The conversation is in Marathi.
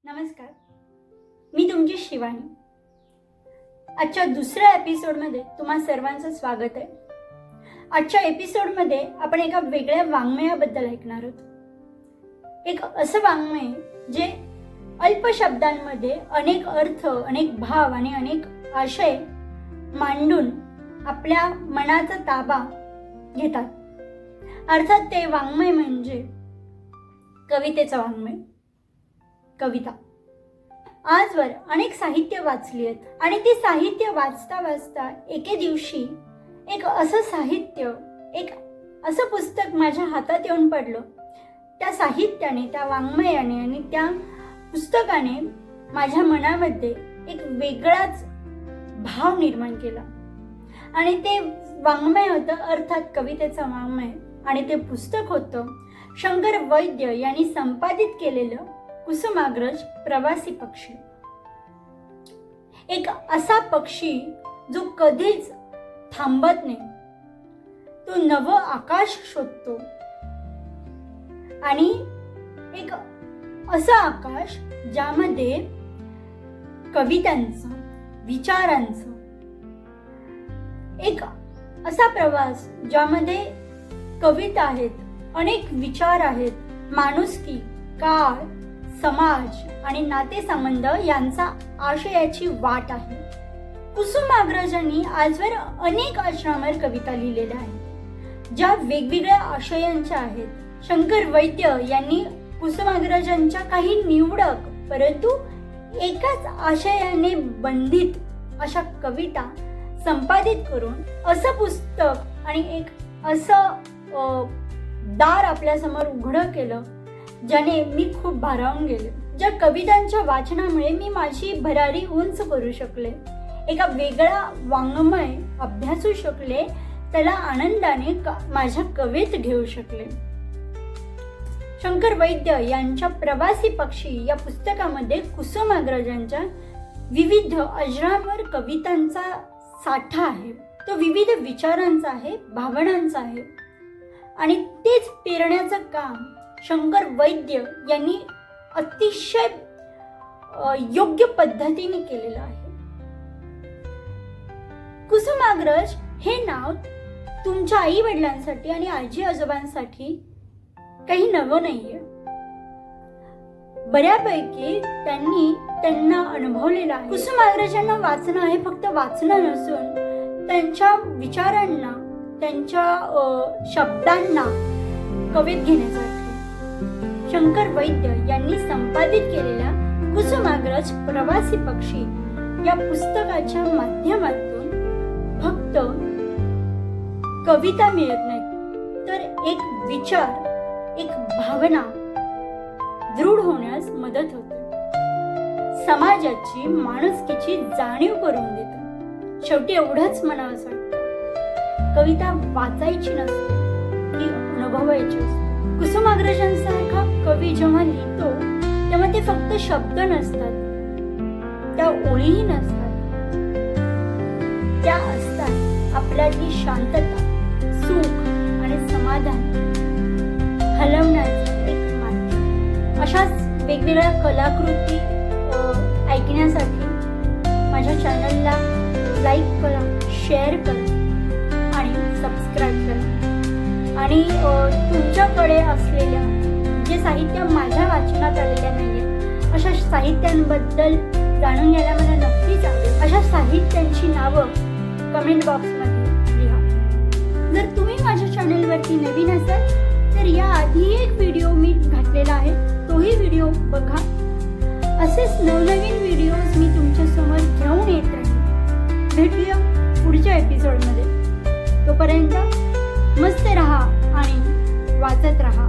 नमस्कार, मी तुमची शिवानी. आजच्या दुसऱ्या एपिसोडमध्ये तुम्हा सर्वांचं स्वागत आहे. आजच्या एपिसोडमध्ये आपण एका वेगळ्या वाङ्मयाबद्दल ऐकणार आहोत. एक असं वाङ्मय जे अल्प शब्दांमध्ये अनेक अर्थ, अनेक भाव आणि अनेक आशय मांडून आपल्या मनाचा ताबा घेतात. अर्थात ते वाङ्मय म्हणजे कवितेचं वाङ्मय, कविता. आजवर अनेक साहित्य वाचली आहेत आणि ती साहित्य वाचता वाचता एके दिवशी एक असं साहित्य, एक असं पुस्तक माझ्या हातात येऊन पडलं. त्या साहित्याने, त्या वाङ्मयाने आणि त्या पुस्तकाने माझ्या मनामध्ये एक वेगळाच भाव निर्माण केला. आणि ते वाङ्मय होतं अर्थात कवितेचं वाङ्मय. आणि ते पुस्तक होतं शंकर वैद्य यांनी संपादित केलेलं कुसुमाग्रज प्रवासी पक्षी. एक असा पक्षी जो कधीच थांबत नाही. तो नवं आकाश शोधतो आणि एक असं आकाश ज्यामध्ये कवितांचं, विचारांचं, एक असा प्रवास ज्यामध्ये कविता आहेत, अनेक विचार आहेत, माणुसकी, काळ, समाज आणि नातेसंबंध यांचा आशयाची वाट आहे. कुसुमाग्रजांनी आजवर अनेक आश्रमावर कविता लिहिलेल्या आहेत ज्या वेगवेगळ्या आशयांच्या आहेत. शंकर वैद्य यांनी कुसुमाग्रजांच्या काही निवडक परंतु एकाच आशयाने बंधित अशा कविता संपादित करून असं पुस्तक आणि एक असं दार आपल्यासमोर उघडं केलं ज्याने मी खूप भारावून गेले. ज्या कवितांच्या वाचनामुळे मी माझी भरारी उंच करू शकले, एका वेगळा वाङ्मय अभ्यासू शकले, त्याला आनंदाने माझ्या कवेत घेऊ शकले. शंकर वैद्य यांच्या प्रवासी पक्षी या पुस्तकामध्ये कुसुमाग्रजांच्या विविध अजरामर कवितांचा साठा आहे. तो विविध विचारांचा आहे, भावनांचा आहे. आणि तेच पेरण्याचं काम शंकर वैद्य यांनी अतिशय योग्य पद्धतीने केलेलं आहे. कुसुमाग्रज हे नाव तुमच्या आई वडिलांसाठी आणि आजी आजोबांसाठी काही नवं नाहीये. बऱ्यापैकी त्यांना अनुभवलेलं आहे. कुसुमाग्रजांना वाचणं हे फक्त वाचणं नसून त्यांच्या विचारांना, त्यांच्या शब्दांना कवेत घेण्यासाठी शंकर वैद्य यांनी संपादित केलेल्या कुसुमाग्रज प्रवासी पक्षी या पुस्तकाच्या माध्यमातून फक्त कविता मिळत नाही, तर एक विचार, एक भावना दृढ होण्यास मदत होते. समाजाची, माणुसकीची जाणीव करून देते. शेवटी एवढंच म्हणावंसं वाटतं, कविता वाचायची नसते, ती अनुभवायची असते. कुसुमाग्रजांसारखा कवी जेव्हा लिहितो तेव्हा ते फक्त शब्द नसतात, त्या ओळीही नसतात, त्या असतात आपल्यातली शांतता, सुख आणि समाधान हलवण्याचं एक माध्यम. अशाच वेगवेगळ्या कलाकृती ऐकण्यासाठी माझ्या चॅनलला लाईक करा, शेअर करा आणि सबस्क्राईब करा. आणि तुमच्याकडे असलेल्या जे साहित्य माझ्या वाचनात आलेल्या नाहीये अशा साहित्यांबद्दल जाणून घ्यायला मला नक्कीच आवडेल. अशा साहित्यांची नावं कमेंट बॉक्समध्ये लिहा. जर तुम्ही माझ्या चॅनलवरती नवीन असाल तर याआधी एक व्हिडिओ मी घातलेला आहे, तोही व्हिडिओ बघा. असेच नवनवीन व्हिडिओज मी तुमच्यासमोर घेऊन येत राहीन. भेटूया पुढच्या एपिसोडमध्ये. तोपर्यंत मस्त रहा आणि वाचत रहा.